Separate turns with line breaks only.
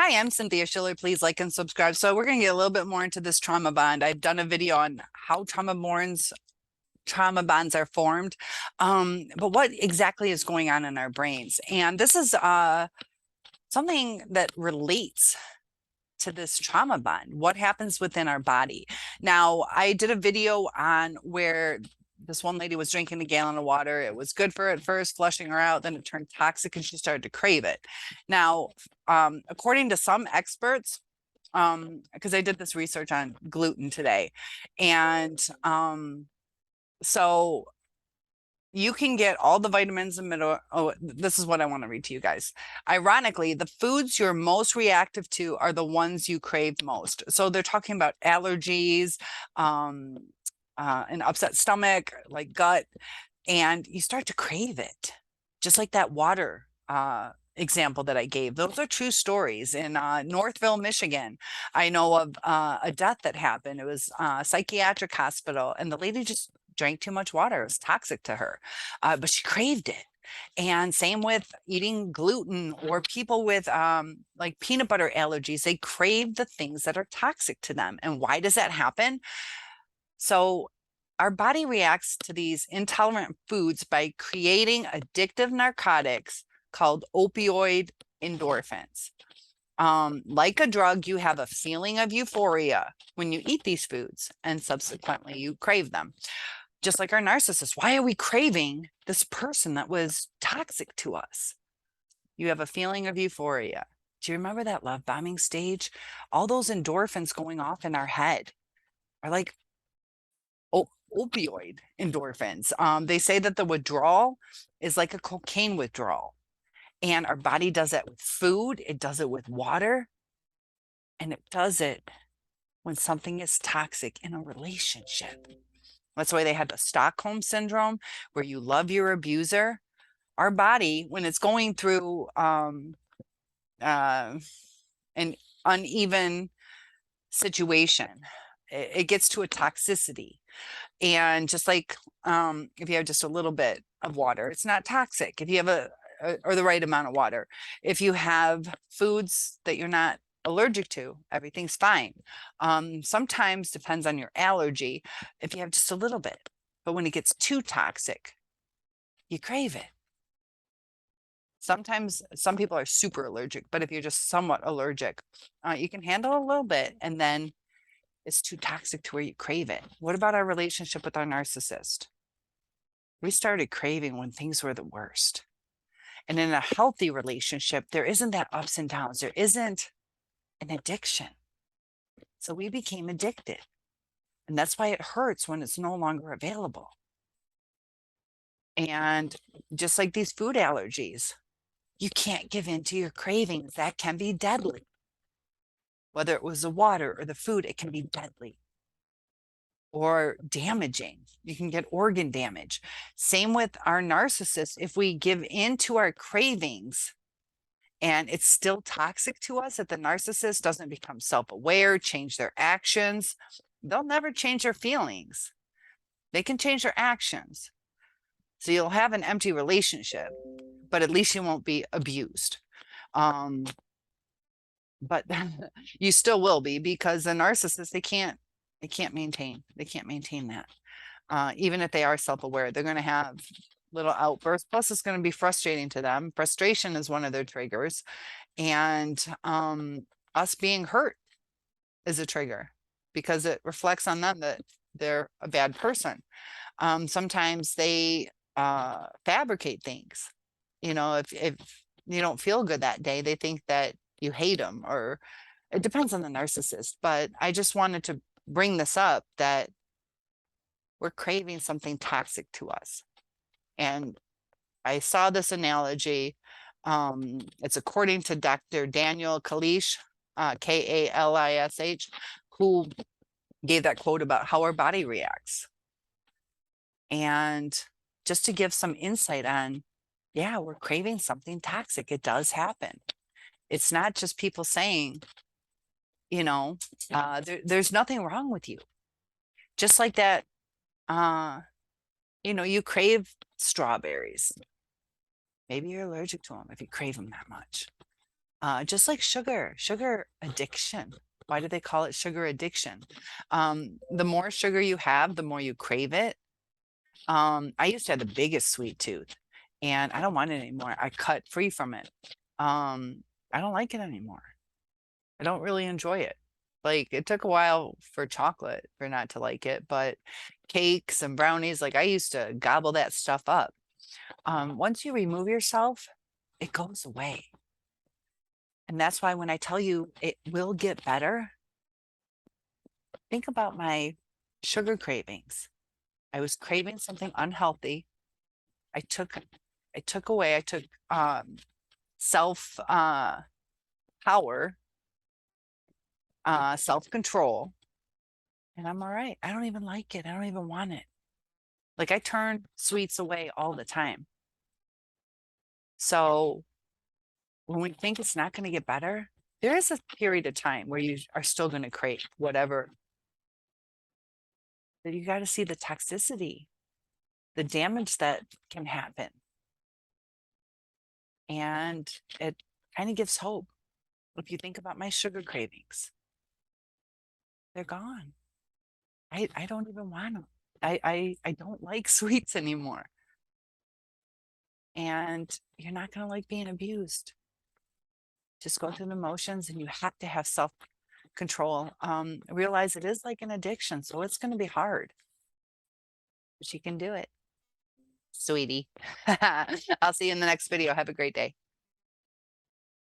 Hi, I'm Cynthia Schiller. Please like and subscribe. So we're going to get a little bit more into this trauma bond. I've done a video on how trauma bonds are formed, but what exactly is going on in our brains? And this is something that relates to this trauma bond. What happens within our body? Now, I did a video on where this one lady was drinking a gallon of water. It was good for her at first, flushing her out. Then it turned toxic and she started to crave it. Now, according to some experts, because I did this research on gluten today, and so you can get all the vitamins and mineral. Oh, this is what I want to read to you guys. Ironically, the foods you're most reactive to are the ones you crave most. So they're talking about allergies, an upset stomach, like gut, and you start to crave it, just like that water example that I gave. Those are true stories. In Northville, Michigan, I know of a death that happened. It was a psychiatric hospital, and the lady just drank too much water. It was toxic to her, but she craved it. And same with eating gluten, or people with like peanut butter allergies. They crave the things that are toxic to them. And why does that happen? So our body reacts to these intolerant foods by creating addictive narcotics called opioid endorphins. Like a drug, you have a feeling of euphoria when you eat these foods, and subsequently you crave them. Just like our narcissist, why are we craving this person that was toxic to us? You have a feeling of euphoria. Do you remember that love bombing stage? All those endorphins going off in our head are like opioid endorphins. They say that the withdrawal is like a cocaine withdrawal, and our body does that with food, it does it with water, and it does it when something is toxic in a relationship. That's why they had the Stockholm syndrome, where you love your abuser. Our body, when it's going through uh, an uneven situation, it gets to a toxicity. And just like if you have just a little bit of water, it's not toxic. If you have or the right amount of water, if you have foods that you're not allergic to, everything's fine. Sometimes depends on your allergy, if you have just a little bit, but when it gets too toxic, you crave it. Sometimes some people are super allergic, but if you're just somewhat allergic, you can handle a little bit, and then it's too toxic to where you crave it. What about our relationship with our narcissist? We started craving when things were the worst. And in a healthy relationship, there isn't that ups and downs. There isn't an addiction. So we became addicted. And that's why it hurts when it's no longer available. And just like these food allergies, you can't give in to your cravings. That can be deadly. Whether it was the water or the food, it can be deadly or damaging. You can get organ damage. Same with our narcissist. If we give in to our cravings and it's still toxic to us, that the narcissist doesn't become self-aware, change their actions, they'll never change their feelings. They can change their actions. So you'll have an empty relationship, but at least you won't be abused. But you still will be, because the narcissist, they can't maintain that. Even if they are self-aware, they're going to have little outbursts. Plus, it's going to be frustrating to them. Frustration is one of their triggers, and us being hurt is a trigger, because it reflects on them that they're a bad person. Sometimes they fabricate things. If you don't feel good that day, they think that you hate them, or it depends on the narcissist. But I just wanted to bring this up, that we're craving something toxic to us. And I saw this analogy. It's according to Dr. Daniel Kalish, Kalish, who gave that quote about how our body reacts. And just to give some insight on, yeah, we're craving something toxic. It does happen. It's not just people saying, there's nothing wrong with you. Just like that, you crave strawberries. Maybe you're allergic to them if you crave them that much. Just like sugar addiction. Why do they call it sugar addiction? The more sugar you have, the more you crave it. I used to have the biggest sweet tooth and I don't want it anymore. I cut free from it. I don't like it anymore. I don't really enjoy it. Like it took a while for chocolate for not to like it, but cakes and brownies, like I used to gobble that stuff up. Once you remove yourself, it goes away. And that's why when I tell you it will get better, think about my sugar cravings. I was craving something unhealthy. I took I took self power, self-control, and I'm all right. I don't even like it. I don't even want it. Like I turn sweets away all the time. So when we think it's not going to get better, there is a period of time where you are still going to crave whatever. But you got to see the toxicity, the damage that can happen. And it kind of gives hope. If you think about my sugar cravings, they're gone. I don't even want them. I don't like sweets anymore. And you're not going to like being abused. Just go through the motions and you have to have self control. Realize it is like an addiction. So it's going to be hard, but you can do it, sweetie. I'll see you in the next video. Have a great day.